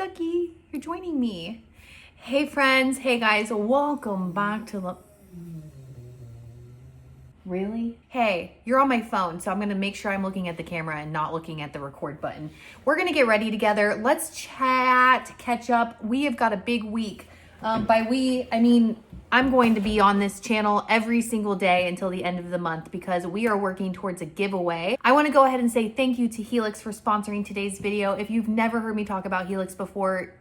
Ducky, you're joining me. Hey friends, hey guys, welcome back to the... Really? Hey, you're on my phone, so I'm gonna make sure I'm looking at the camera and not looking at the record button. We're gonna get ready together. Let's chat, catch up. We have got a big week. By we, I mean, I'm going to be on this channel every single day until the end of the month because we are working towards a giveaway. I want to go ahead and say thank you to Helix for sponsoring today's video. If you've never heard me talk about Helix before,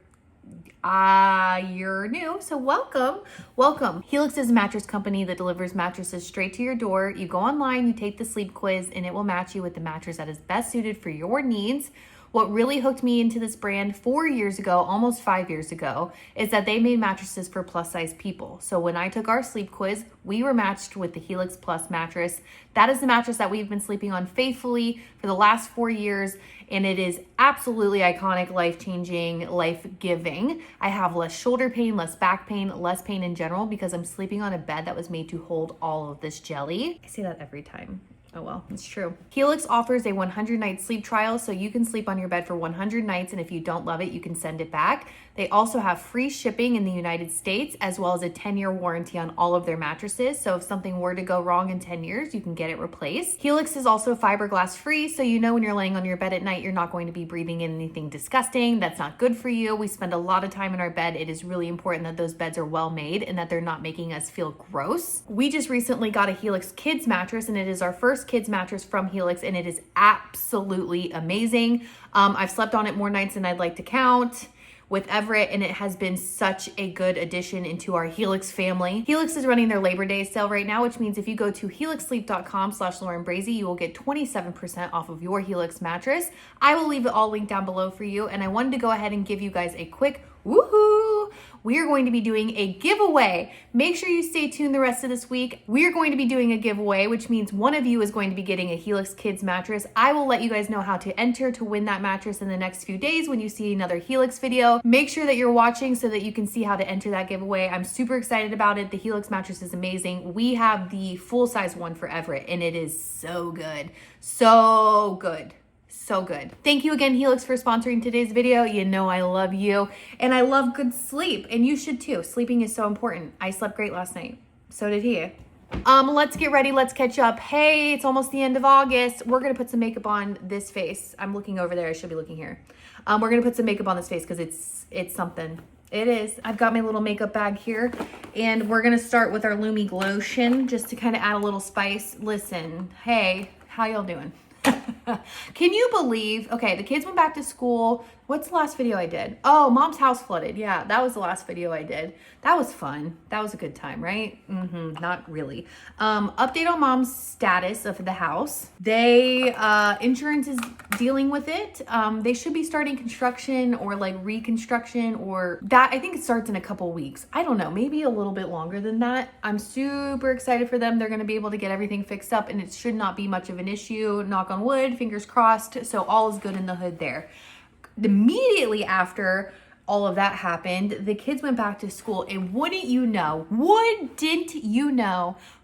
you're new, so welcome. Helix is a mattress company that delivers mattresses straight to your door. You go online, you take the sleep quiz, and it will match you with the mattress that is best suited for your needs. What really hooked me into this brand 4 years ago, almost 5 years ago, is that they made mattresses for plus size people. So when I took our sleep quiz, we were matched with the Helix Plus mattress. That is the mattress that we've been sleeping on faithfully for the last 4 years, and it is absolutely iconic, life-changing, life-giving. I have less shoulder pain, less back pain, less pain in general because I'm sleeping on a bed that was made to hold all of this jelly. I say that every time. Oh well, it's true. Helix offers a 100-night sleep trial, so you can sleep on your bed for 100 nights, and if you don't love it, you can send it back. They also have free shipping in the United States, as well as a 10-year warranty on all of their mattresses, so if something were to go wrong in 10 years, you can get it replaced. Helix is also fiberglass free, so you know when you're laying on your bed at night, you're not going to be breathing in anything disgusting. That's not good for you. We spend a lot of time in our bed. It is really important that those beds are well made and that they're not making us feel gross. We just recently got a Helix Kids mattress, and it is our first kids mattress from Helix, and it is absolutely amazing. I've slept on it more nights than I'd like to count with Everett, and it has been such a good addition into our Helix family. Helix is running their Labor Day sale right now, which means if you go to helixsleep.com/LaurenBrazee, you will get 27% off of your Helix mattress. I will leave it all linked down below for you, and I wanted to go ahead and give you guys a quick woohoo! We are going to be doing a giveaway. Make sure you stay tuned the rest of this week. We are going to be doing a giveaway, which means one of you is going to be getting a Helix Kids mattress. I will let you guys know how to enter to win that mattress in the next few days when you see another Helix video. Make sure that you're watching so that you can see how to enter that giveaway. I'm super excited about it. The Helix mattress is amazing. We have the full-size one for Everett, and it is so good. So good. So good. Thank you again, Helix, for sponsoring today's video. You know I love you, and I love good sleep, and you should too. Sleeping is so important. I slept great last night. So did he. Let's get ready. Let's catch up. Hey, it's almost the end of August. We're going to put some makeup on this face. I'm looking over there. I should be looking here. We're going to put some makeup on this face because it's something. It is. I've got my little makeup bag here, and we're going to start with our Lumi Glotion just to kind of add a little spice. Listen, hey, how y'all doing? Can you believe, okay, the kids went back to school. What's the last video I did? Oh, mom's house flooded. Yeah, that was the last video I did. That was fun. That was a good time, right? Not really. Update on mom's status of the house. They, insurance is dealing with it. They should be starting construction or like reconstruction or that. I think it starts in a couple weeks. I don't know, maybe a little bit longer than that. I'm super excited for them. They're going to be able to get everything fixed up, and it should not be much of an issue. Knock on wood, fingers crossed. So all is good in the hood there. Immediately after all of that happened, the kids went back to school, and wouldn't you know,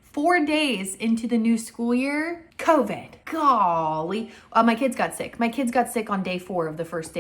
4 days into the new school year, COVID. Golly. My kids got sick. My kids got sick on day 4 of the first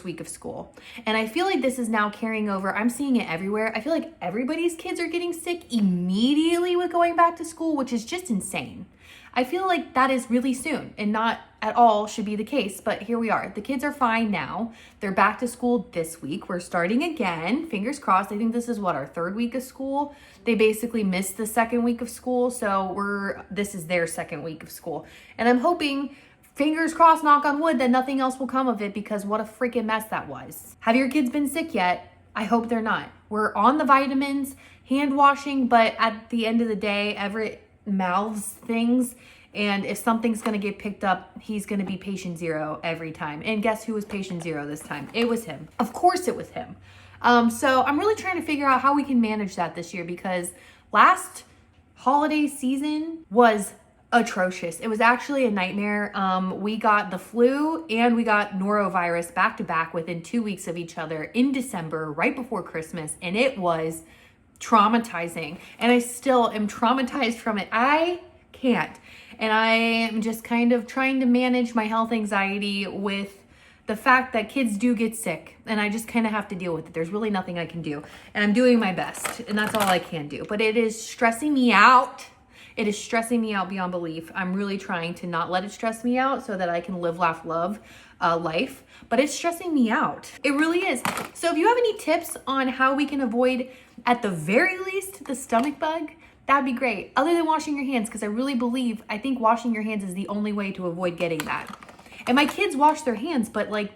week of school. And I feel like this is now carrying over. I'm seeing it everywhere. I feel like everybody's kids are getting sick immediately with going back to school, which is just insane. I feel like that is really soon and not at all should be the case, but here we are. The kids are fine now. They're back to school this week. We're starting again. Fingers crossed. I think this is our 3rd week of school. They basically missed the 2nd week of school, so this is their 2nd week of school. And I'm hoping, fingers crossed, knock on wood, that nothing else will come of it because what a freaking mess that was. Have your kids been sick yet? I hope they're not. We're on the vitamins, hand washing, but at the end of the day, Everett mouths things, and if something's going to get picked up, he's going to be patient 0 every time. And guess who was patient 0 this time? It was him. Of course it was him. So I'm really trying to figure out how we can manage that this year because last holiday season was atrocious. It was actually a nightmare. We got the flu and we got norovirus back to back within 2 weeks of each other in December, right before Christmas, and it was traumatizing, and I still am traumatized from it. I can't, and I am just kind of trying to manage my health anxiety with the fact that kids do get sick, and I just kind of have to deal with it. There's really nothing I can do, and I'm doing my best, and that's all I can do. But it is stressing me out. It is stressing me out beyond belief. I'm really trying to not let it stress me out so that I can live, laugh, love life, but it's stressing me out. It really is. So if you have any tips on how we can avoid, at the very least, the stomach bug, that'd be great. Other than washing your hands, because I think washing your hands is the only way to avoid getting that. And my kids wash their hands, but like,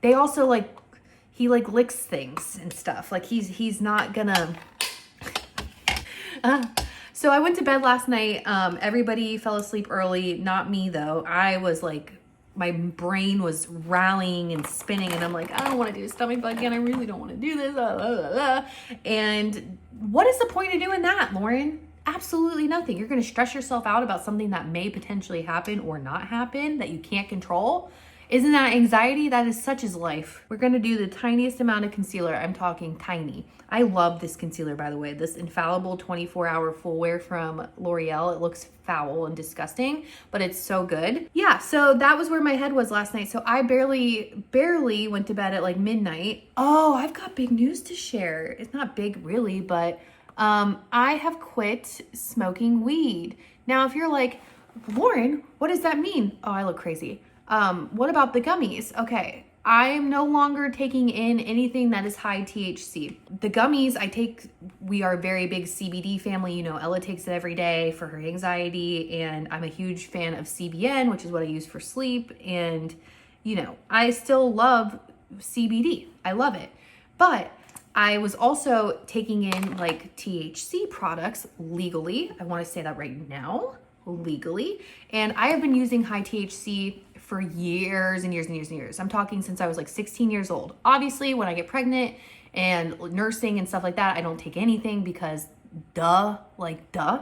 they also like, he like licks things and stuff. Like he's not gonna, So I went to bed last night. Everybody fell asleep early. Not me though. I was like, my brain was rallying and spinning, and I'm like, I don't want to do a stomach bug again. I really don't want to do this. And what is the point of doing that, Lauren? Absolutely nothing. You're going to stress yourself out about something that may potentially happen or not happen that you can't control. Isn't that anxiety? That is such as life. We're going to do the tiniest amount of concealer. I'm talking tiny. I love this concealer, by the way. This Infallible 24-hour full wear from L'Oreal. It looks foul and disgusting, but it's so good. Yeah, so that was where my head was last night. So I barely went to bed at like midnight. Oh, I've got big news to share. It's not big really, but I have quit smoking weed. Now, if you're like, Lauren, what does that mean? Oh, I look crazy. What about the gummies? Okay, I am no longer taking in anything that is high THC. The gummies I take, we are a very big CBD family. You know, Ella takes it every day for her anxiety, and I'm a huge fan of CBN, which is what I use for sleep. And, you know, I still love CBD. I love it. But I was also taking in like THC products legally. I want to say that right now, legally. And I have been using high THC for years and years and years and years. I'm talking since I was like 16 years old. Obviously, when I get pregnant and nursing and stuff like that, I don't take anything because duh.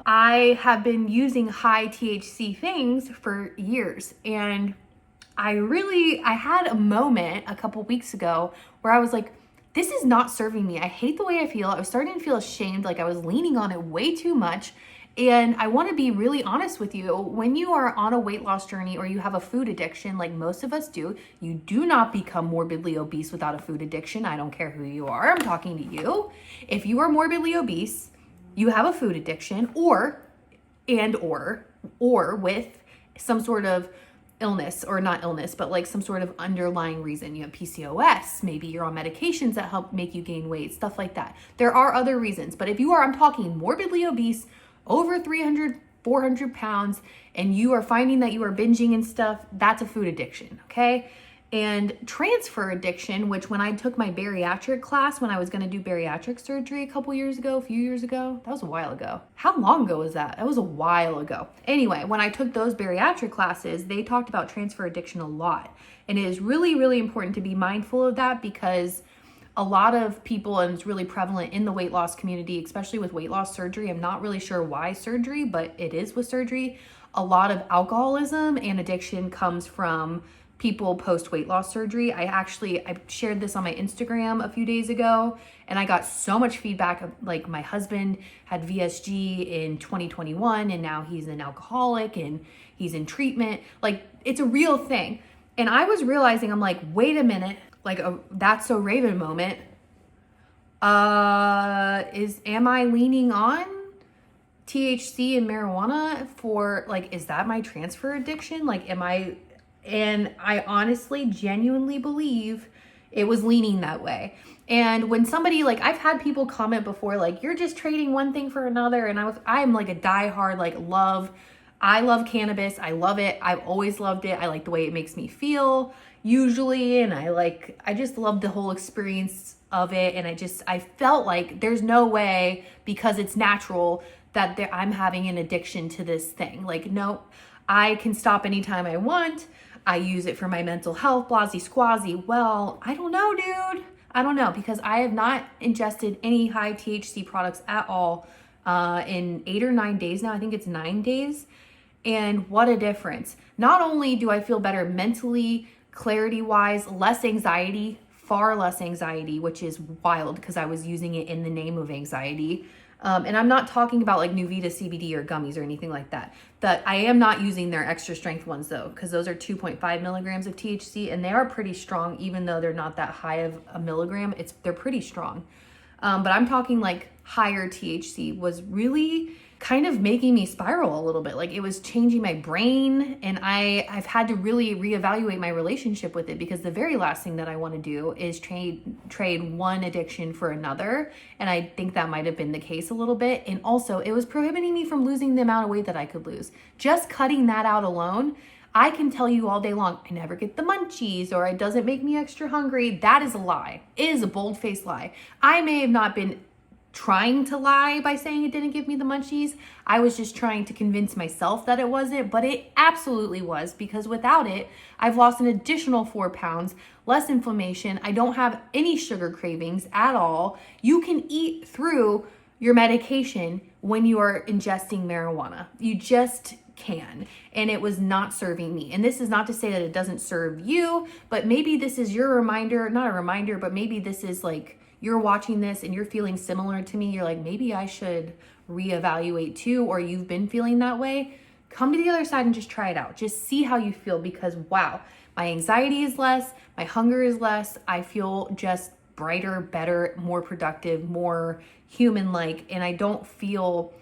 I have been using high THC things for years. And I had a moment a couple weeks ago where I was like, this is not serving me. I hate the way I feel. I was starting to feel ashamed, like I was leaning on it way too much. And I want to be really honest with you. When you are on a weight loss journey or you have a food addiction, like most of us do, you do not become morbidly obese without a food addiction. I don't care who you are. I'm talking to you. If you are morbidly obese, you have a food addiction or with some sort of illness, or not illness, but like some sort of underlying reason. You have PCOS, maybe you're on medications that help make you gain weight, stuff like that. There are other reasons, but if you are, I'm talking morbidly obese, over 300, 400 pounds, and you are finding that you are binging and stuff, that's a food addiction, okay? And transfer addiction, which when I took my bariatric class, when I was gonna do bariatric surgery a few years ago, that was a while ago. How long ago was that? That was a while ago. Anyway, when I took those bariatric classes, they talked about transfer addiction a lot. And it is really, really important to be mindful of that because a lot of people, and it's really prevalent in the weight loss community, especially with weight loss surgery. I'm not really sure why surgery, but it is with surgery. A lot of alcoholism and addiction comes from people post weight loss surgery. I shared this on my Instagram a few days ago, and I got so much feedback of, like, my husband had VSG in 2021 and now he's an alcoholic and he's in treatment. Like, it's a real thing. And I was realizing, I'm like, wait a minute, like a That's So Raven moment. Am I leaning on THC and marijuana for, like, is that my transfer addiction? Like, and I honestly, genuinely believe it was leaning that way. And when somebody, like, I've had people comment before, like, you're just trading one thing for another. And I'm like a diehard, like, I love cannabis. I love it. I've always loved it. I like the way it makes me feel usually. And I just love the whole experience of it. And I felt like there's no way, because it's natural, that I'm having an addiction to this thing. Like, no, I can stop anytime I want. I use it for my mental health, blasey squazzy. Well, I don't know, dude. I don't know, because I have not ingested any high THC products at all in 8 or 9 days now. I think it's 9 days. And what a difference. Not only do I feel better mentally, clarity-wise, less anxiety, far less anxiety, which is wild because I was using it in the name of anxiety. And I'm not talking about like Nuvita CBD or gummies or anything like that. That I am not using their extra strength ones though, because those are 2.5 milligrams of THC, and they are pretty strong, even though they're not that high of a milligram. They're pretty strong. But I'm talking like higher THC was really kind of making me spiral a little bit. Like it was changing my brain, and I've had to really reevaluate my relationship with it, because the very last thing that I want to do is trade one addiction for another. And I think that might have been the case a little bit. And also it was prohibiting me from losing the amount of weight that I could lose. Just cutting that out alone, I can tell you all day long, I never get the munchies, or it doesn't make me extra hungry. That is a lie. It is a bold-faced lie. I may have not been trying to lie by saying it didn't give me the munchies. I was just trying to convince myself that it wasn't, but it absolutely was, because without it, I've lost an additional 4 pounds, less inflammation. I don't have any sugar cravings at all. You can eat through your medication when you are ingesting marijuana. You just can. And it was not serving me. And this is not to say that it doesn't serve you, but maybe this is your reminder, not a reminder, but maybe this is like, you're watching this and you're feeling similar to me. You're like, maybe I should reevaluate too, or you've been feeling that way. Come to the other side and just try it out. Just see how you feel, because wow, my anxiety is less, my hunger is less. I feel just brighter, better, more productive, more human-like, and I don't feel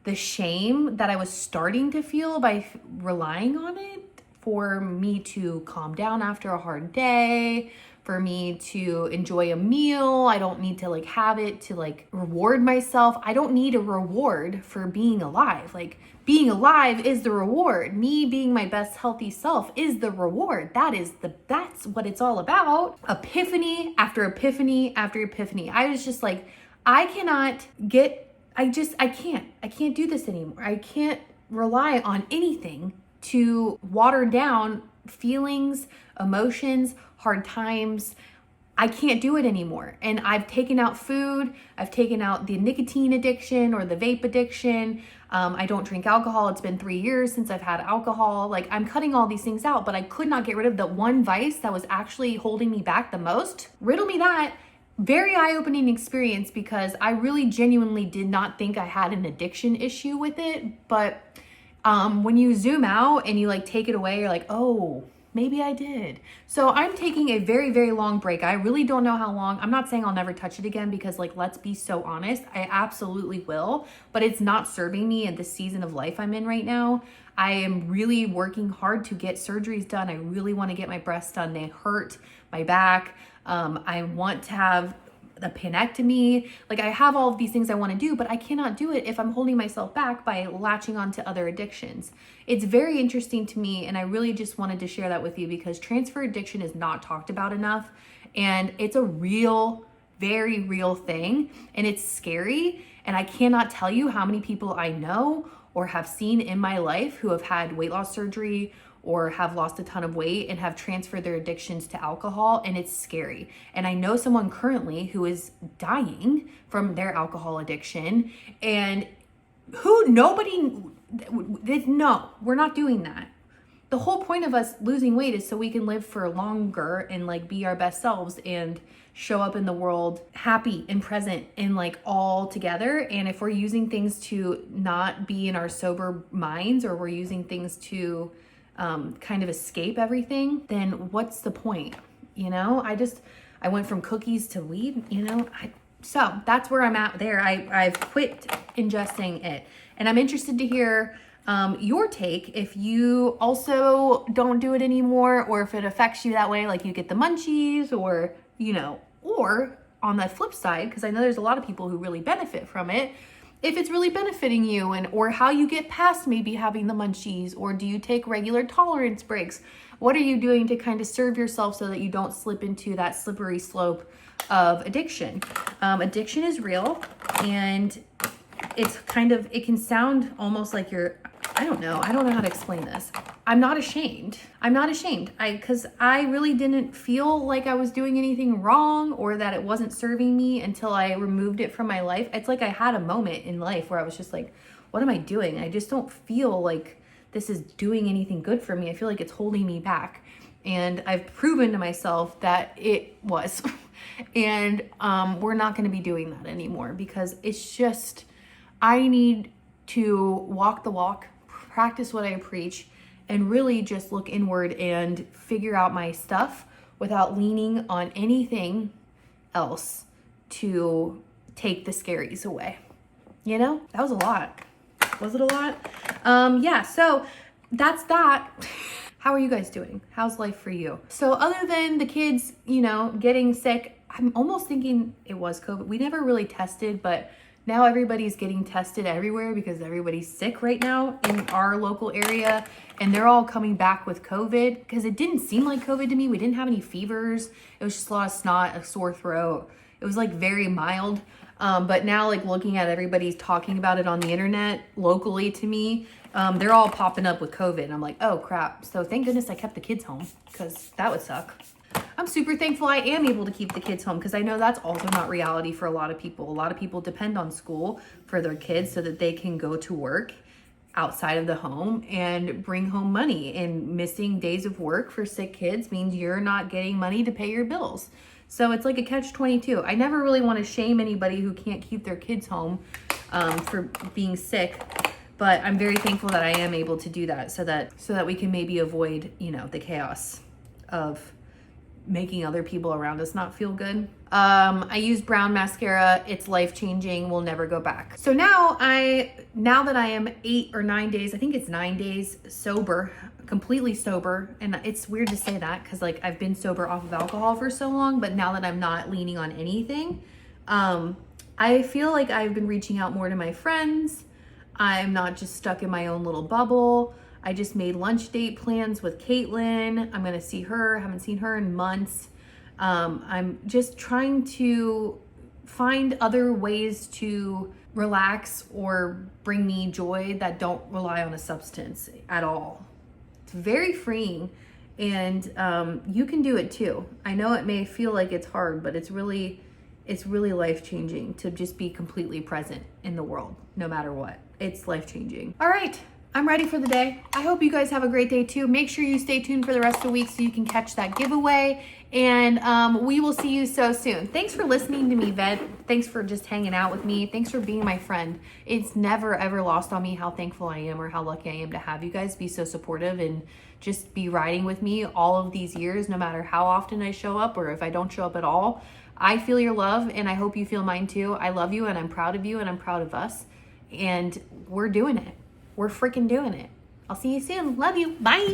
the shame that I was starting to feel by relying on it for me to calm down after a hard day, for me to enjoy a meal. I don't need to like have it to like reward myself. I don't need a reward for being alive. Like being alive is the reward. Me being my best healthy self is the reward. That's what it's all about. Epiphany after epiphany after epiphany. I was just like, I can't do this anymore. I can't rely on anything to water down feelings, emotions, hard times. I can't do it anymore. And I've taken out food. I've taken out the nicotine addiction or the vape addiction. I don't drink alcohol. It's been 3 years since I've had alcohol. Like I'm cutting all these things out, but I could not get rid of the one vice that was actually holding me back the most. Riddle me that. Very eye-opening experience, because I really genuinely did not think I had an addiction issue with it. But when you zoom out and you like take it away, you're like, oh, maybe I did. So I'm taking a very, very long break. I really don't know how long. I'm not saying I'll never touch it again, because like, let's be so honest, I absolutely will, but it's not serving me in the season of life I'm in right now. I am really working hard to get surgeries done. I really want to get my breasts done. They hurt, my back. I want to have a panectomy. Like I have all of these things I want to do, but I cannot do it if I'm holding myself back by latching on to other addictions. It's very interesting to me, and I really just wanted to share that with you, because transfer addiction is not talked about enough, and it's a real, very real thing, and it's scary. And I cannot tell you how many people I know or have seen in my life who have had weight loss surgery or have lost a ton of weight and have transferred their addictions to alcohol, and it's scary. And I know someone currently who is dying from their alcohol addiction, and no, we're not doing that. The whole point of us losing weight is so we can live for longer and like be our best selves and show up in the world happy and present and like all together. And if we're using things to not be in our sober minds, or we're using things to kind of escape everything, then what's the point? You know, I went from cookies to weed, you know, so that's where I'm at there. I've quit ingesting it, and I'm interested to hear your take, if you also don't do it anymore, or if it affects you that way, like you get the munchies, or, you know, or on the flip side, because I know there's a lot of people who really benefit from it, if it's really benefiting you, and or how you get past maybe having the munchies, or do you take regular tolerance breaks? What are you doing to kind of serve yourself so that you don't slip into that slippery slope of addiction? Addiction is real, and it's kind of, it can sound almost like you're, I don't know how to explain this. I'm not ashamed. Because I really didn't feel like I was doing anything wrong, or that it wasn't serving me until I removed it from my life. It's like I had a moment in life where I was just like, what am I doing? I just don't feel like this is doing anything good for me. I feel like it's holding me back. And I've proven to myself that it was. And we're not going to be doing that anymore, because it's just I need to walk the walk, practice what I preach, and really just look inward and figure out my stuff without leaning on anything else to take the scaries away. You know, that was a lot. Was it a lot? Yeah, so that's that. How are you guys doing? How's life for you? So other than the kids, you know, getting sick, I'm almost thinking it was COVID. We never really tested, but now everybody's getting tested everywhere because everybody's sick right now in our local area, and they're all coming back with COVID because it didn't seem like COVID to me. We didn't have any fevers. It was just a lot of snot, a sore throat. It was like very mild. But now, like, looking at everybody's talking about it on the internet locally to me, they're all popping up with COVID. And I'm like, oh crap. So thank goodness I kept the kids home because that would suck. I'm super thankful I am able to keep the kids home because I know that's also not reality for a lot of people. A lot of people depend on school for their kids so that they can go to work outside of the home and bring home money. And missing days of work for sick kids means you're not getting money to pay your bills. So it's like a catch-22. I never really want to shame anybody who can't keep their kids home for being sick, but I'm very thankful that I am able to do that so that we can maybe avoid, you know, the chaos of making other people around us not feel good. I use brown mascara. It's life-changing. We'll never go back. So now that I am 8 or 9 days, I think it's 9 days sober, completely sober. And it's weird to say that because like I've been sober off of alcohol for so long, but now that I'm not leaning on anything, I feel like I've been reaching out more to my friends. I'm not just stuck in my own little bubble. I just made lunch date plans with Caitlin. I'm gonna see her, haven't seen her in months. I'm just trying to find other ways to relax or bring me joy that don't rely on a substance at all. It's very freeing, and you can do it too. I know it may feel like it's hard, but it's really life-changing to just be completely present in the world, no matter what. It's life-changing. All right. I'm ready for the day. I hope you guys have a great day too. Make sure you stay tuned for the rest of the week so you can catch that giveaway. And we will see you so soon. Thanks for listening to me, Vet. Thanks for just hanging out with me. Thanks for being my friend. It's never ever lost on me how thankful I am or how lucky I am to have you guys be so supportive and just be riding with me all of these years, no matter how often I show up or if I don't show up at all. I feel your love and I hope you feel mine too. I love you and I'm proud of you and I'm proud of us. And we're doing it. We're freaking doing it. I'll see you soon. Love you. Bye.